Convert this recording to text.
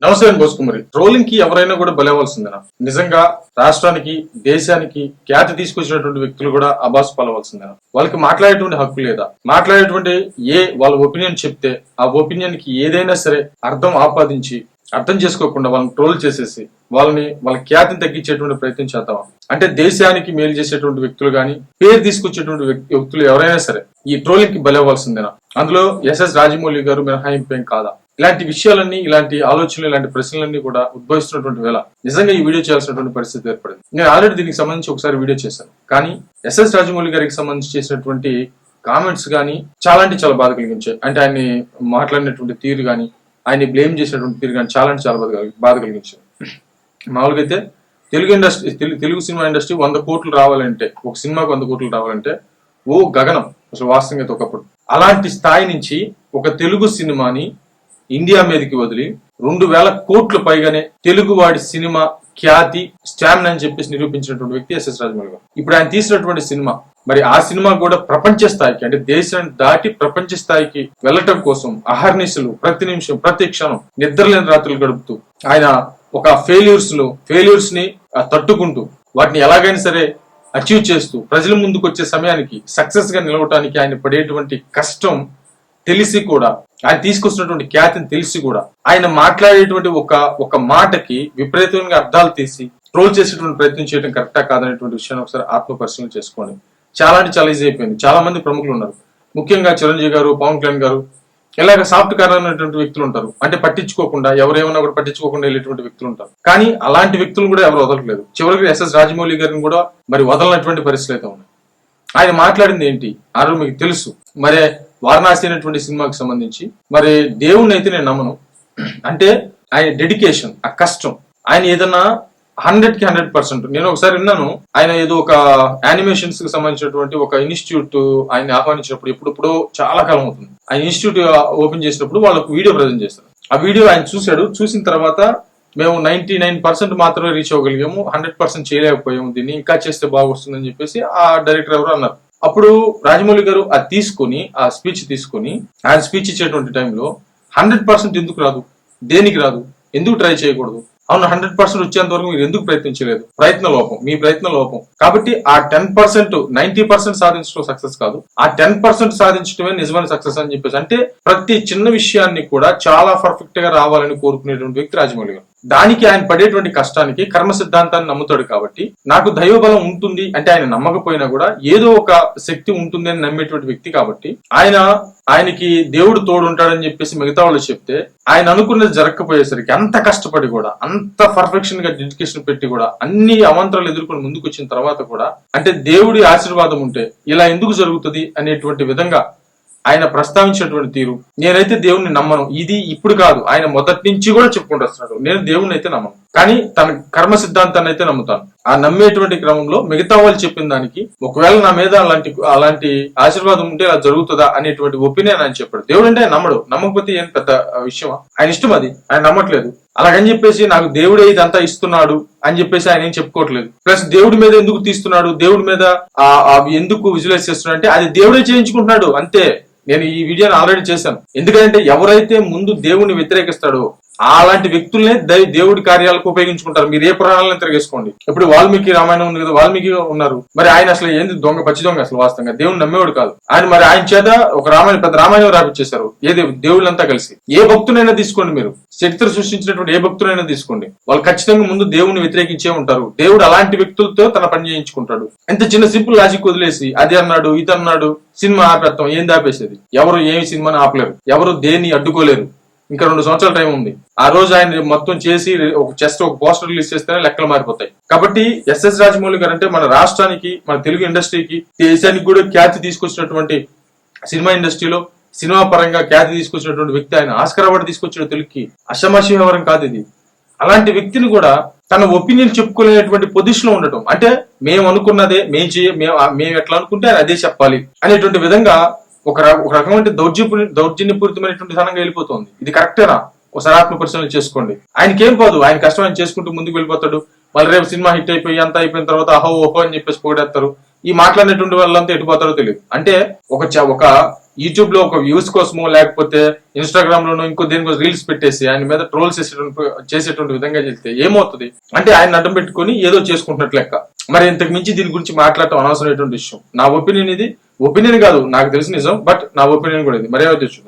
నమస్తే బోసుకుమరి. ట్రోలింగ్ కి ఎవరైనా కూడా బలవలసిందేనా? నిజంగా రాష్ట్రానికి దేశానికి ఖ్యాతి తీసుకొచ్చినటువంటి వ్యక్తులు కూడా అబాసు పలవలసిందేనా? వాళ్ళకి మాట్లాడేటువంటి హక్కు లేదా? మాట్లాడేటువంటి వాళ్ళ ఒపీనియన్ చెప్తే ఆ ఒపీనియన్ కి ఏదైనా సరే అర్థం ఆపాదించి అర్థం చేసుకోకుండా వాళ్ళని ట్రోల్ చేసేసి వాళ్ళ ఖ్యాతిని తగ్గించేటువంటి ప్రయత్నం చేద్దామా? అంటే దేశానికి మేలు చేసేటువంటి వ్యక్తులు గాని పేరు తీసుకొచ్చేటువంటి వ్యక్తులు ఎవరైనా సరే ఈ ట్రోలింగ్ కి బలవలసిందేనా? అందులో ఎస్ఎస్ రాజమౌళి గారు మినహాయింపేం కాదా? ఇలాంటి విషయాలన్నీ, ఇలాంటి ఆలోచనలు, ఇలాంటి ప్రశ్నలన్నీ కూడా ఉద్భవిస్తున్నటువంటి వేళ నిజంగా ఈ వీడియో చేయాల్సినటువంటి పరిస్థితి ఏర్పడింది. నేను ఆల్రెడీ దీనికి సంబంధించి ఒకసారి వీడియో చేశాను, కానీ ఎస్ఎస్ రాజమౌళి గారికి సంబంధించి చేసినటువంటి కామెంట్స్ కానీ చాలా బాధ కలిగించాయి. అంటే ఆయన్ని మాట్లాడినటువంటి తీరు కానీ, ఆయన్ని బ్లేమ్ చేసినటువంటి తీరు కానీ చాలా బాధ కలిగించాయి. మామూలుగా అయితే తెలుగు సినిమా ఇండస్ట్రీ 100 కోట్లు రావాలంటే, ఒక సినిమాకు 100 కోట్లు రావాలంటే ఓ గగనం అసలు వాస్తవంగా అయితే ఒకప్పుడు. అలాంటి స్థాయి నుంచి ఒక తెలుగు సినిమాని ఇండియా మీదకి వదిలి 2000 కోట్ల పైగానే తెలుగు వాడి సినిమా ఖ్యాతి స్టామినా అని చెప్పేసి నిరూపించినటువంటి వ్యక్తి ఎస్ఎస్ రాజమౌళి గారు. ఇప్పుడు ఆయన తీసినటువంటి సినిమా, మరి ఆ సినిమా కూడా ప్రపంచ స్థాయికి, అంటే దేశాన్ని దాటి ప్రపంచ స్థాయికి వెళ్ళటం కోసం అహర్నిశలు, ప్రతి నిమిషం, ప్రతి క్షణం నిద్రలేని రాత్రులు గడుపుతూ ఆయన ఒక ఫెయిల్యూర్స్ ని తట్టుకుంటూ వాటిని ఎలాగైనా సరే అచీవ్ చేస్తూ ప్రజల ముందుకు వచ్చే సమయానికి సక్సెస్ గా నిలవటానికి ఆయన పడేటువంటి కష్టం తెలిసి కూడా, ఆయన తీసుకొస్తున్నటువంటి ఖ్యాతిని తెలిసి కూడా ఆయన మాట్లాడేటువంటి ఒక మాటకి విపరీతంగా అర్థాలు తీసి ట్రోల్ చేసేటువంటి ప్రయత్నం చేయడం కరెక్టా కాదనేటువంటి విషయాన్ని ఒకసారి ఆత్మ పరిశీలన చేసుకోండి. చాలా ఈజీ అయిపోయింది. చాలా మంది ప్రముఖులు ఉన్నారు, ముఖ్యంగా చిరంజీవి గారు, పవన్ కళ్యాణ్ గారు, ఇలాగ సాఫ్ట్ కార్నర్ అనేటువంటి వ్యక్తులు ఉంటారు. అంటే పట్టించుకోకుండా, ఎవరేమన్నా కూడా పట్టించుకోకుండా వెళ్ళేటువంటి వ్యక్తులు ఉంటారు. కానీ అలాంటి వ్యక్తులు కూడా ఎవరు వదలట్లేదు. చివరికి ఎస్ఎస్ రాజమౌళి గారిని కూడా మరి వదలనటువంటి పరిస్థితులు అయితే ఉన్నాయి. ఆయన మాట్లాడింది ఏంటి ఆ రోజు మీకు తెలుసు. మరి వారణాసి అనేటువంటి సినిమాకి సంబంధించి మరి దేవుణ్ణి అయితే నేను నమ్మను. అంటే ఆయన డెడికేషన్, ఆ కష్టం, ఆయన ఏదన్నా 100కి 100%. నేను ఒకసారి విన్నాను, ఆయన ఏదో ఒక యానిమేషన్స్ కి సంబంధించినటువంటి ఒక ఇన్స్టిట్యూట్ ఆయన ఆహ్వానించినప్పుడు, ఎప్పుడో చాలా కాలం అవుతుంది, ఆ ఇన్స్టిట్యూట్ ఓపెన్ చేసినప్పుడు వాళ్ళకు వీడియో ప్రజెంట్ చేస్తారు. ఆ వీడియో ఆయన చూశాడు. చూసిన తర్వాత మేము 99% మాత్రమే రీచ్ అవ్వగలిగాము, 100% చేయలేకపోయాము, దీన్ని ఇంకా చేస్తే బాగొస్తుందని చెప్పేసి ఆ డైరెక్టర్ ఎవరు అన్నారు. అప్పుడు రాజమౌళి గారు అది తీసుకుని, ఆ స్పీచ్ తీసుకుని, ఆయన స్పీచ్ ఇచ్చేటువంటి టైంలో 100% ఎందుకు రాదు, దేనికి రాదు, ఎందుకు ట్రై చేయకూడదు, అవును 100% వచ్చేంత వరకు మీరు ఎందుకు ప్రయత్నించలేదు, మీ ప్రయత్న లోపం కాబట్టి ఆ 10% 90% సాధించడం సక్సెస్ కాదు, ఆ 10% సాధించడమే నిజమైన సక్సెస్ అని చెప్పేసి. అంటే ప్రతి చిన్న విషయాన్ని కూడా చాలా పర్ఫెక్ట్ గా రావాలని కోరుకునేటువంటి వ్యక్తి రాజమౌళి గారు. దానికి ఆయన పడేటువంటి కష్టానికి కర్మ సిద్ధాంతాన్ని నమ్ముతాడు కాబట్టి, నాకు దైవబలం ఉంటుంది అంటే ఆయన నమ్మకపోయినా కూడా ఏదో ఒక శక్తి ఉంటుంది అని నమ్మేటువంటి వ్యక్తి కాబట్టి, ఆయనకి దేవుడు తోడు ఉంటాడని చెప్పేసి మిగతా వాళ్ళు చెప్తే ఆయన అనుకున్నది జరగకపోయేసరికి అంత కష్టపడి కూడా, అంత పర్ఫెక్షన్ గా డెడికేషన్ పెట్టి కూడా, అన్ని అవంతరాలు ఎదుర్కొని ముందుకు వచ్చిన తర్వాత కూడా, అంటే దేవుడి ఆశీర్వాదం ఉంటే ఇలా ఎందుకు జరుగుతుంది అనేటువంటి విధంగా ఆయన ప్రస్తావించినటువంటి తీరు, నేనైతే దేవుణ్ణి నమ్మను, ఇది ఇప్పుడు కాదు, ఆయన మొదటి నుంచి కూడా చెప్పుకుంటూ వస్తున్నాడు, నేను దేవుణ్ణి అయితే నమ్మను, కానీ తన కర్మ సిద్ధాంతాన్ని అయితే నమ్ముతాను. ఆ నమ్మేటువంటి క్రమంలో మిగతా వాళ్ళు చెప్పిన దానికి ఒకవేళ నా మీద అలాంటి ఆశీర్వాదం ఉంటే అలా జరుగుతుందా అనేటువంటి ఒపీనియన్ ఆయన చెప్పాడు. దేవుడు అంటే ఆయన నమ్మడు, నమ్మకపోతే ఏం పెద్ద విషయమా? ఆయన ఇష్టం, అది ఆయన నమ్మట్లేదు. అలాగని చెప్పేసి నాకు దేవుడే ఇదంతా ఇస్తున్నాడు అని చెప్పేసి ఆయన ఏం చెప్పుకోవట్లేదు. ప్లస్ దేవుడి మీద ఎందుకు తీస్తున్నాడు, దేవుడి మీద అవి ఎందుకు విజువలైజ్ చేస్తున్నాడు అంటే అది దేవుడే చేయించుకుంటున్నాడు అంతే. నేను ఈ వీడియోని ఆల్రెడీ చేశాను. ఎందుకంటే ఎవరైతే ముందు దేవుడిని వ్యతిరేకిస్తాడో అలాంటి వ్యక్తుల్నే దేవుడి కార్యాలకు ఉపయోగించుకుంటారు. మీరు ఏ పురాణాలను తిరగేసుకోండి. ఇప్పుడు వాల్మీకి రామాయణం ఉంది కదా, వాల్మీకి ఉన్నారు, మరి ఆయన అసలు ఏంది పచ్చి దొంగ, అసలు వాస్తవంగా దేవుని నమ్మేవాడు కాదు. ఆయన చేత ఒక పెద్ద రామాయణం రాపిచ్చేశారు. ఏది దేవుళ్ళంతా కలిసి. ఏ భక్తునైనా తీసుకోండి, మీరు చరిత్ర సృష్టించినటువంటి ఏ భక్తునైనా తీసుకోండి, వాళ్ళు ఖచ్చితంగా ముందు దేవుడిని వ్యతిరేకించే ఉంటారు. దేవుడు అలాంటి వ్యక్తులతో తన పని చేయించుకుంటాడు. ఎంత చిన్న సింపుల్ లాజిక్ వదిలేసి అది అన్నాడు ఇది అన్నాడు సినిమా ఆపేస్తాం, ఏంది ఆపేసేది? ఎవరు ఏమి సినిమాని ఆపలేరు, ఎవరు దేన్ని అడ్డుకోలేరు. ఇంకా 2 సంవత్సరాల టైం ఉంది. ఆ రోజు ఆయన మొత్తం చేసి ఒక పోస్టర్ రిలీజ్ చేస్తేనే లెక్కలు మారిపోతాయి. కాబట్టి ఎస్ఎస్ రాజమౌళి గారు అంటే మన రాష్ట్రానికి, మన తెలుగు ఇండస్ట్రీకి, దేశానికి కూడా ఖ్యాతి తీసుకొచ్చినటువంటి, సినిమా ఇండస్ట్రీలో సినిమా పరంగా ఖ్యాతి తీసుకొచ్చినటువంటి వ్యక్తి. ఆయన ఆస్కార్ అవార్డు తీసుకొచ్చిన తెలుగుకి అశమాషి వ్యవహారం కాదు ఇది. అలాంటి వ్యక్తిని కూడా తన ఒపీనియన్ చెప్పుకోలేనటువంటి పొజిషన్ లో ఉండటం, అంటే మేము అనుకున్నదే మేము ఎట్లా అనుకుంటే ఆయన అదే చెప్పాలి అనేటువంటి విధంగా ఒక రకమైన దౌర్జన్యపూరితమైనటువంటి ధనంగా వెళ్ళిపోతుంది. ఇది కరెక్టేనా? ఒకసారి ఆత్మ పరిశీలన చేసుకోండి. ఆయనకేం పోదు, ఆయన కష్టం ఆయన చేసుకుంటూ ముందుకు వెళ్ళిపోతాడు. మళ్ళీ రేపు సినిమా హిట్ అయిపోయి అంతా అయిపోయిన తర్వాత అహో ఓహో అని చెప్పేసి పొగడేస్తారు. ఈ మాట్లాడినటువంటి వాళ్ళంతా ఎటుపోతారో తెలియదు. అంటే ఒక యూట్యూబ్ లో ఒక వ్యూస్ కోసమో లేకపోతే ఇన్స్టాగ్రామ్ లోనో ఇంకో దేనికో రీల్స్ పెట్టేసి ఆయన మీద ట్రోల్ చేసేటువంటి విధంగా చేస్తే ఏమవుతుంది అంటే ఆయన అడ్డం పెట్టుకుని ఏదో చేసుకుంటున్నట్లు లెక్క. మరి ఇంతకు మించి దీని గురించి మాట్లాడటం అనవసరమైనటువంటి విషయం. నా ఒపీనియన్ ఇది, ఒపీనియన్ కాదు నాకు తెలిసిన నిజం, బట్ నా ఒపీనియన్ కూడా ఇది. మరేమో చూద్దాం.